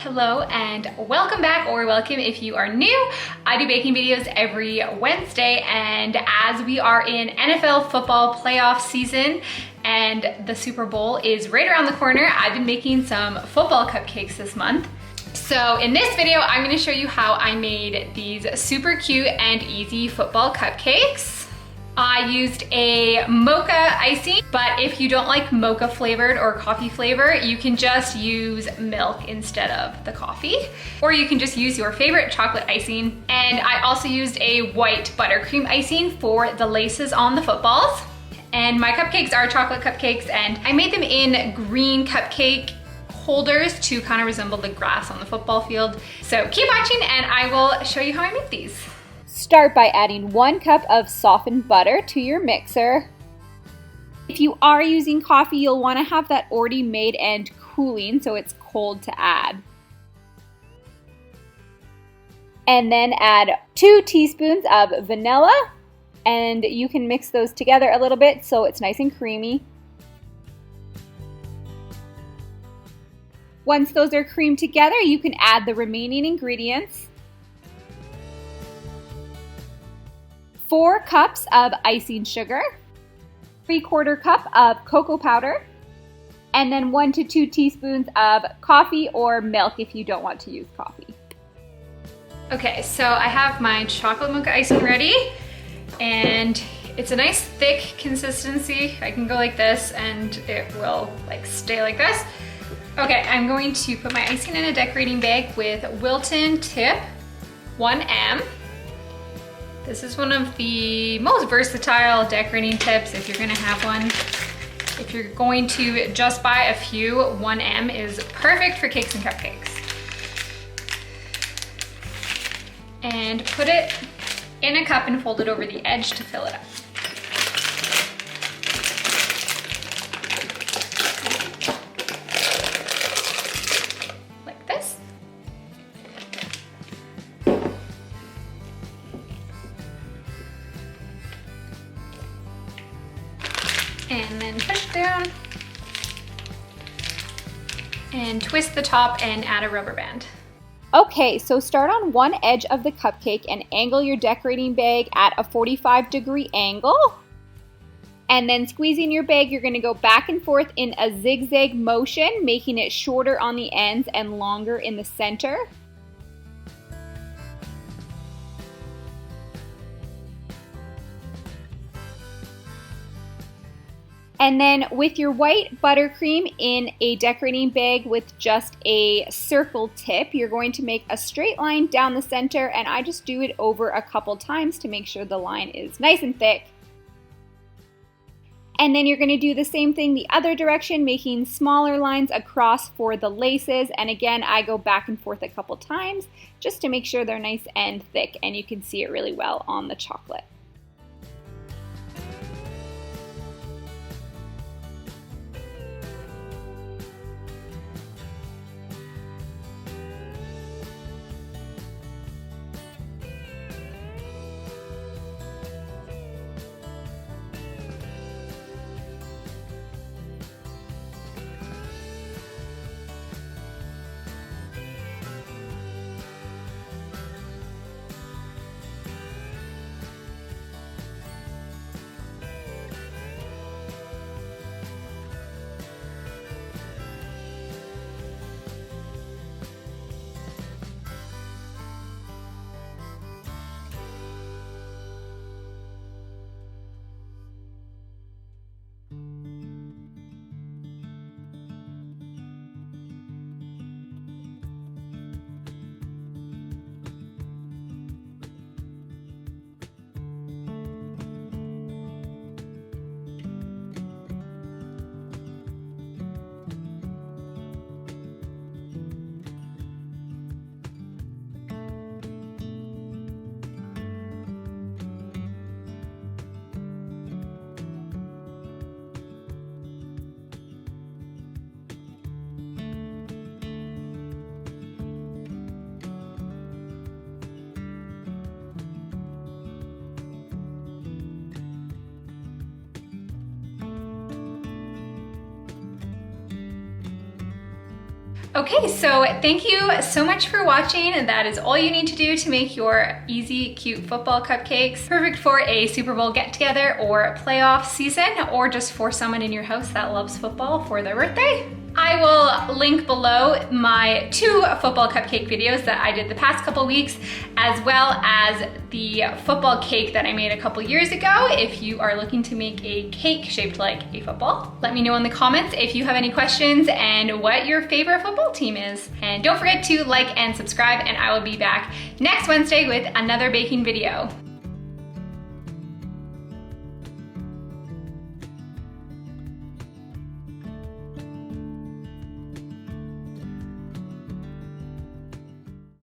Hello and welcome back, or welcome if you are new. I do baking videos every Wednesday, and as we are in NFL football playoff season and the Super Bowl is right around the corner, I've been making some football cupcakes this month. So in this video, I'm going to show you how I made these super cute and easy football cupcakes. I used a mocha icing, but if you don't like mocha flavored or coffee flavor, you can just use milk instead of the coffee, or you can just use your favorite chocolate icing. And I also used a white buttercream icing for the laces on the footballs. And my cupcakes are chocolate cupcakes, and I made them in green cupcake holders to kind of resemble the grass on the football field. So keep watching and I will show you how I make these. Start by adding 1 cup of softened butter to your mixer. If you are using coffee, you'll want to have that already made and cooling so it's cold to add. And then add 2 teaspoons of vanilla, and you can mix those together a little bit so it's nice and creamy. Once those are creamed together, you can add the remaining ingredients. 4 cups of icing sugar, 3/4 cup of cocoa powder, and then 1 to 2 teaspoons of coffee or milk if you don't want to use coffee. Okay, so I have my chocolate mocha icing ready, and it's a nice thick consistency. I can go like this and it will like stay like this. Okay, I'm going to put my icing in a decorating bag with Wilton tip 1M. This is one of the most versatile decorating tips if you're gonna have one. If you're going to just buy a few, 1M is perfect for cakes and cupcakes. And put it in a cup and fold it over the edge to fill it up. Like this. And then push down and twist the top and add a rubber band. Okay, so start on one edge of the cupcake and angle your decorating bag at a 45-degree angle. And then squeezing your bag, you're going to go back and forth in a zigzag motion, making it shorter on the ends and longer in the center. And then with your white buttercream in a decorating bag with just a circle tip, you're going to make a straight line down the center, and I just do it over a couple times to make sure the line is nice and thick. And then you're going to do the same thing the other direction, making smaller lines across for the laces. And again, I go back and forth a couple times just to make sure they're nice and thick, and you can see it really well on the chocolate. Okay, so thank you so much for watching, and that is all you need to do to make your easy, cute football cupcakes. Perfect for a Super Bowl get-together or playoff season, or just for someone in your house that loves football for their birthday. I will link below my 2 football cupcake videos that I did the past couple weeks, as well as the football cake that I made a couple years ago if you are looking to make a cake shaped like a football. Let me know in the comments if you have any questions and what your favorite football team is. And don't forget to like and subscribe, and I will be back next Wednesday with another baking video.